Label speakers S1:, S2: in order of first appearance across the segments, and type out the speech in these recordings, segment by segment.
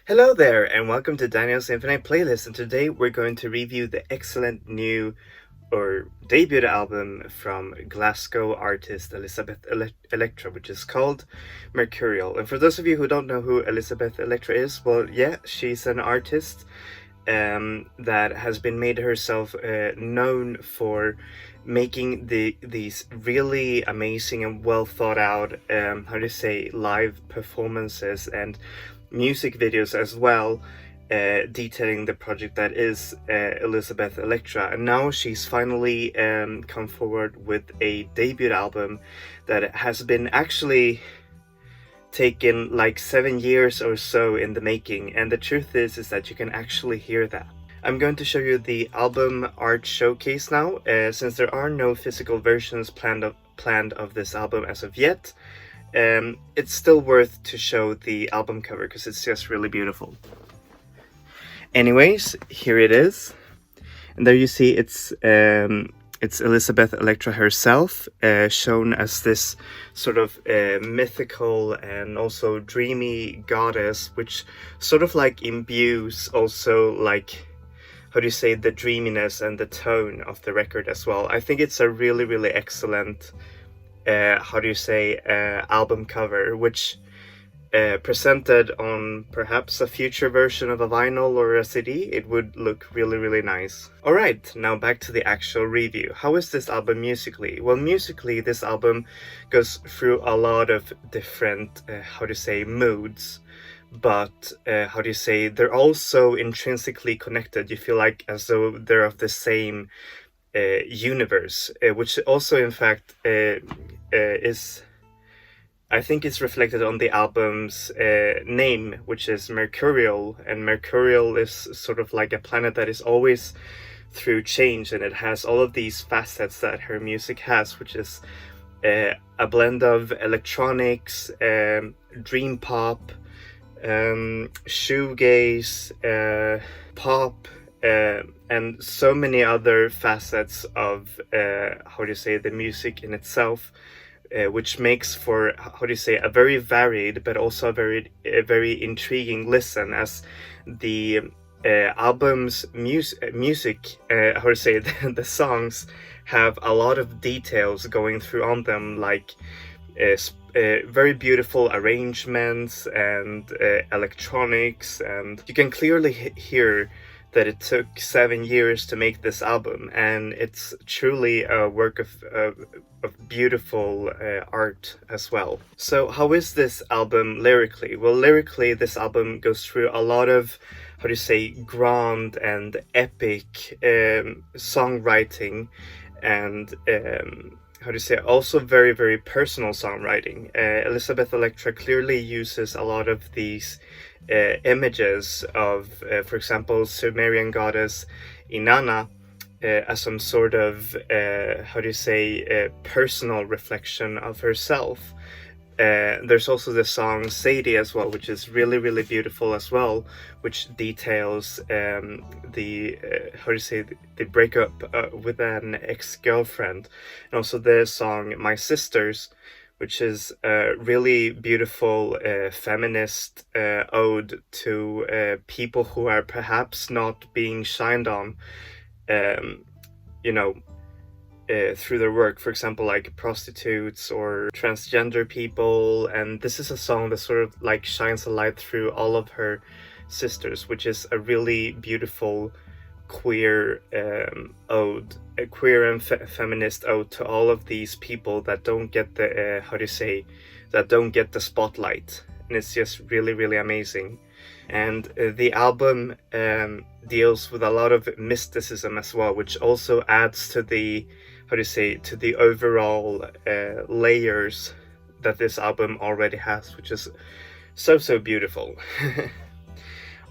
S1: Hello there, and welcome to Daniel's Infinite Playlist, and today we're going to review the excellent new or debut album from Glasgow artist Elisabeth Elektra, which is called Mercurial. And for those of you who don't know who Elisabeth Elektra is, well, yeah, she's an artist that has been made herself known for making these really amazing and well thought out live performances and music videos as well, detailing the project that is Elisabeth Elektra. And now she's finally come forward with a debut album that has been actually taken like 7 years or so in the making, and the truth is that you can actually hear that. I'm going to show you the album art showcase now, since there are no physical versions planned of this album as of yet. It's still worth to show the album cover because it's just really beautiful. Anyways, here it is, and there you see it's Elisabeth Elektra herself, shown as this sort of mythical and also dreamy goddess, which sort of like imbues also like, how do you say, the dreaminess and the tone of the record as well. I think it's a really excellent album cover, which presented on perhaps a future version of a vinyl or a CD, it would look really nice. Alright, now back to the actual review. How is this album musically? Well, musically, this album goes through a lot of different, moods, but they're also intrinsically connected. You feel like as though they're of the same universe, which also in fact is, I think it's reflected on the album's name, which is Mercurial, and Mercurial is sort of like a planet that is always through change, and it has all of these facets that her music has, which is a blend of electronics, dream pop, shoegaze, pop, and so many other facets of the music in itself, which makes for a very varied but also a very intriguing listen, as the album's music the songs have a lot of details going through on them, like very beautiful arrangements and electronics, and you can clearly hear that it took 7 years to make this album, and it's truly a work of beautiful art as well. So how is this album lyrically? Well, lyrically, this album goes through a lot of grand and epic songwriting, and also very personal songwriting. Elisabeth Elektra clearly uses a lot of these images of, for example, Sumerian goddess Inanna as some sort of personal reflection of herself. There's also the song Sadie as well, which is really beautiful as well, which details the breakup with an ex-girlfriend, and also the song My Sisters, which is a really beautiful feminist ode to people who are perhaps not being shined on, through their work, for example, like prostitutes or transgender people. And this is a song that sort of like shines a light through all of her sisters, which is a really beautiful queer ode, a queer and feminist ode to all of these people that don't get the that don't get the spotlight. And it's just really amazing. And the album deals with a lot of mysticism as well, which also adds to the to the overall layers that this album already has, which is so beautiful.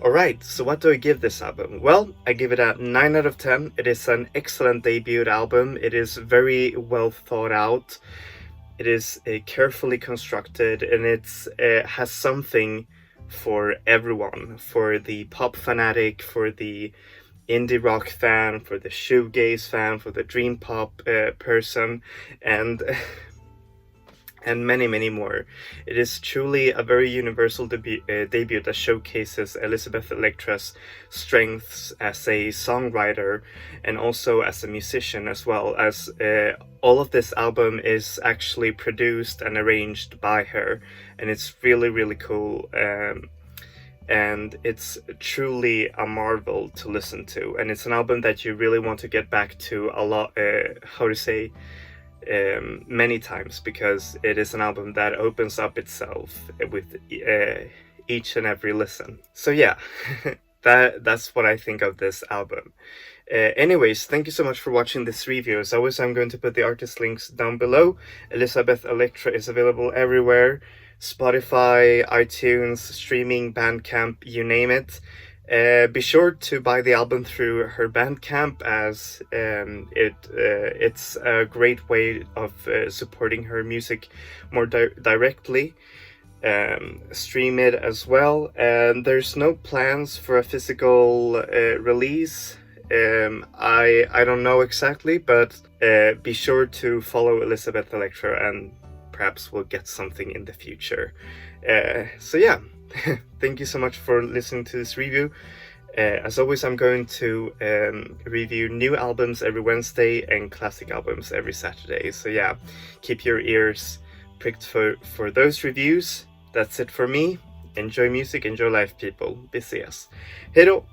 S1: Alright, so what do I give this album? Well, I give it a 9 out of 10. It is an excellent debut album. It is very well thought out. It is carefully constructed, and it's has something for everyone, for the pop fanatic, for the indie rock fan, for the shoegaze fan, for the dream pop person, and and many more. It is truly a very universal debut that showcases Elisabeth Elektra's strengths as a songwriter and also as a musician, as well as all of this album is actually produced and arranged by her, and it's really cool. And it's truly a marvel to listen to, and it's an album that you really want to get back to a lot, many times, because it is an album that opens up itself with each and every listen. So yeah, that's what I think of this album. Anyways, thank you so much for watching this review. As always, I'm going to put the artist links down below. Elisabeth Elektra is available everywhere: Spotify, iTunes, streaming, Bandcamp, you name it. Be sure to buy the album through her Bandcamp, as it's a great way of supporting her music more directly. Stream it as well, and there's no plans for a physical release. I don't know exactly, but be sure to follow Elisabeth Elektra, and perhaps we'll get something in the future. So yeah, thank you so much for listening to this review. As always, I'm going to review new albums every Wednesday and classic albums every Saturday. So yeah, keep your ears pricked for those reviews. That's it for me. Enjoy music, enjoy life, people. Vi ses. Hej då!